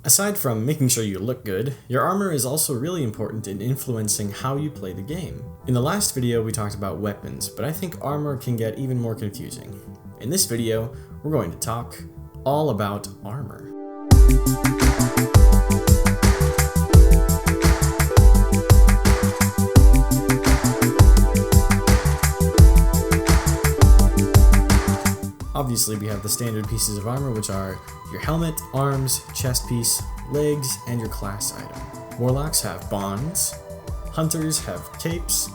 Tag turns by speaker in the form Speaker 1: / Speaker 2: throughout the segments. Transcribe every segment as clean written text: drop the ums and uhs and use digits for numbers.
Speaker 1: Aside from making sure you look good, your armor is also really important in influencing how you play the game. In the last video we talked about weapons, but I think armor can get even more confusing. In this video, we're going to talk all about armor. Obviously, we have the standard pieces of armor, which are your helmet, arms, chest piece, legs, and your class item. Warlocks have bonds, hunters have capes,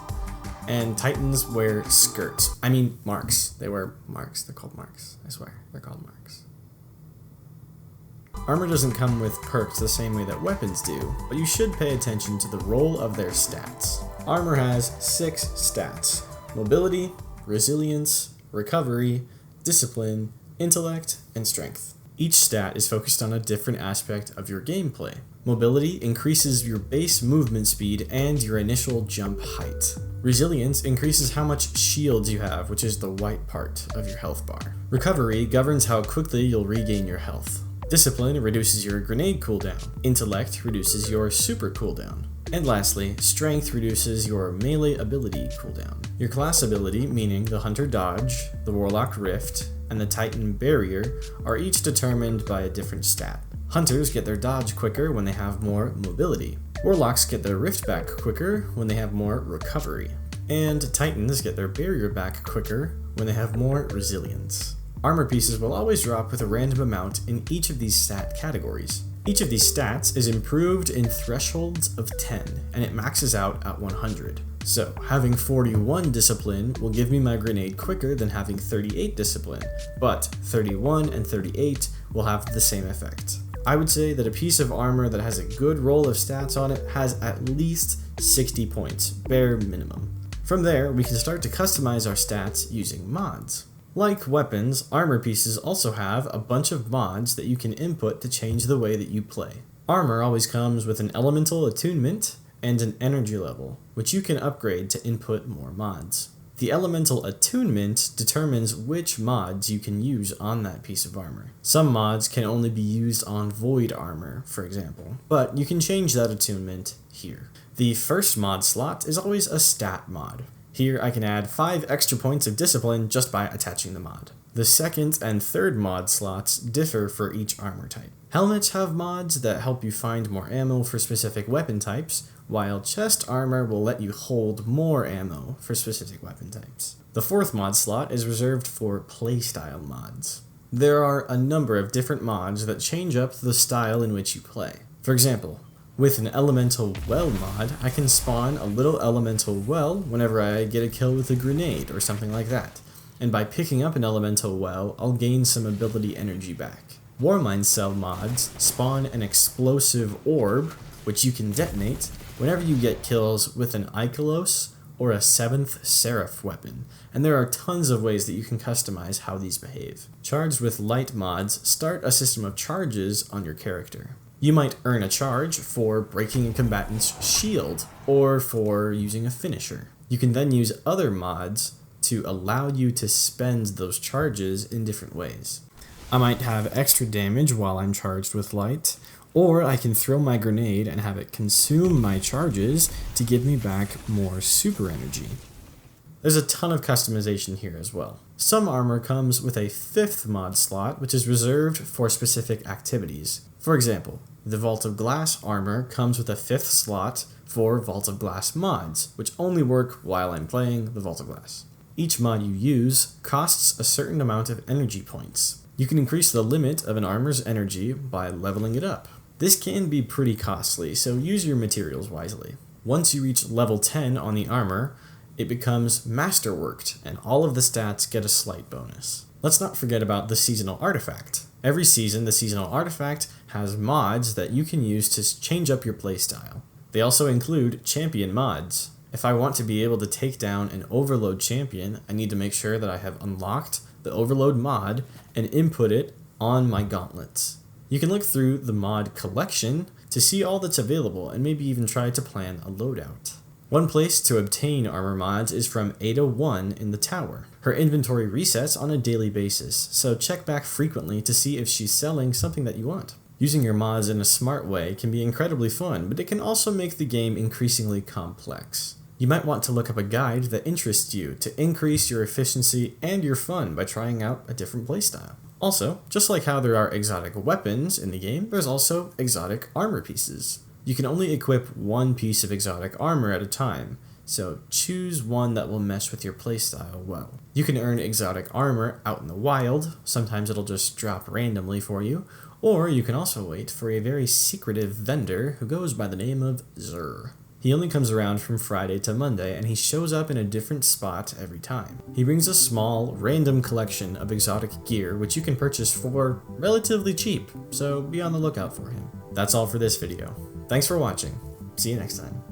Speaker 1: and titans wear skirts. I mean marks. They wear marks. They're called marks. I swear, they're called marks. Armor doesn't come with perks the same way that weapons do, but you should pay attention to the role of their stats. Armor has 6 stats: mobility, resilience, recovery, discipline, intellect, and strength. Each stat is focused on a different aspect of your gameplay. Mobility increases your base movement speed and your initial jump height. Resilience increases how much shields you have, which is the white part of your health bar. Recovery governs how quickly you'll regain your health. Discipline reduces your grenade cooldown. Intellect reduces your super cooldown. And lastly, strength reduces your melee ability cooldown. Your class ability, meaning the hunter dodge, the warlock rift, and the titan barrier, are each determined by a different stat. Hunters get their dodge quicker when they have more mobility. Warlocks get their rift back quicker when they have more recovery. And titans get their barrier back quicker when they have more resilience. Armor pieces will always drop with a random amount in each of these stat categories. Each of these stats is improved in thresholds of 10, and it maxes out at 100. So, having 41 discipline will give me my grenade quicker than having 38 discipline, but 31 and 38 will have the same effect. I would say that a piece of armor that has a good roll of stats on it has at least 60 points, bare minimum. From there, we can start to customize our stats using mods. Like weapons, armor pieces also have a bunch of mods that you can input to change the way that you play. Armor always comes with an elemental attunement and an energy level, which you can upgrade to input more mods. The elemental attunement determines which mods you can use on that piece of armor. Some mods can only be used on void armor, for example, but you can change that attunement here. The first mod slot is always a stat mod. Here I can add 5 extra points of discipline just by attaching the mod. The second and third mod slots differ for each armor type. Helmets have mods that help you find more ammo for specific weapon types, while chest armor will let you hold more ammo for specific weapon types. The fourth mod slot is reserved for playstyle mods. There are a number of different mods that change up the style in which you play. For example, with an elemental well mod, I can spawn a little elemental well whenever I get a kill with a grenade or something like that. And by picking up an elemental well, I'll gain some ability energy back. Warmind cell mods spawn an explosive orb, which you can detonate whenever you get kills with an aCobaltHero or a 7th Seraph weapon, and there are tons of ways that you can customize how these behave. Charged with light mods start a system of charges on your character. You might earn a charge for breaking a combatant's shield, or for using a finisher. You can then use other mods to allow you to spend those charges in different ways. I might have extra damage while I'm charged with light, or I can throw my grenade and have it consume my charges to give me back more super energy. There's a ton of customization here as well. Some armor comes with a 5th mod slot, which is reserved for specific activities. For example, the Vault of Glass armor comes with a 5th slot for Vault of Glass mods, which only work while I'm playing the Vault of Glass. Each mod you use costs a certain amount of energy points. You can increase the limit of an armor's energy by leveling it up. This can be pretty costly, so use your materials wisely. Once you reach level 10 on the armor, it becomes masterworked, and all of the stats get a slight bonus. Let's not forget about the seasonal artifact. Every season, the seasonal artifact has mods that you can use to change up your playstyle. They also include champion mods. If I want to be able to take down an overload champion, I need to make sure that I have unlocked the overload mod and input it on my gauntlets. You can look through the mod collection to see all that's available and maybe even try to plan a loadout. One place to obtain armor mods is from Ada1 in the tower. Her inventory resets on a daily basis, so check back frequently to see if she's selling something that you want. Using your mods in a smart way can be incredibly fun, but it can also make the game increasingly complex. You might want to look up a guide that interests you to increase your efficiency and your fun by trying out a different playstyle. Also, just like how there are exotic weapons in the game, there's also exotic armor pieces. You can only equip one piece of exotic armor at a time, so choose one that will mesh with your playstyle well. You can earn exotic armor out in the wild, sometimes it'll just drop randomly for you, or you can also wait for a very secretive vendor who goes by the name of Zur. He only comes around from Friday to Monday, and he shows up in a different spot every time. He brings a small, random collection of exotic gear which you can purchase for relatively cheap, so be on the lookout for him. That's all for this video. Thanks for watching. See you next time.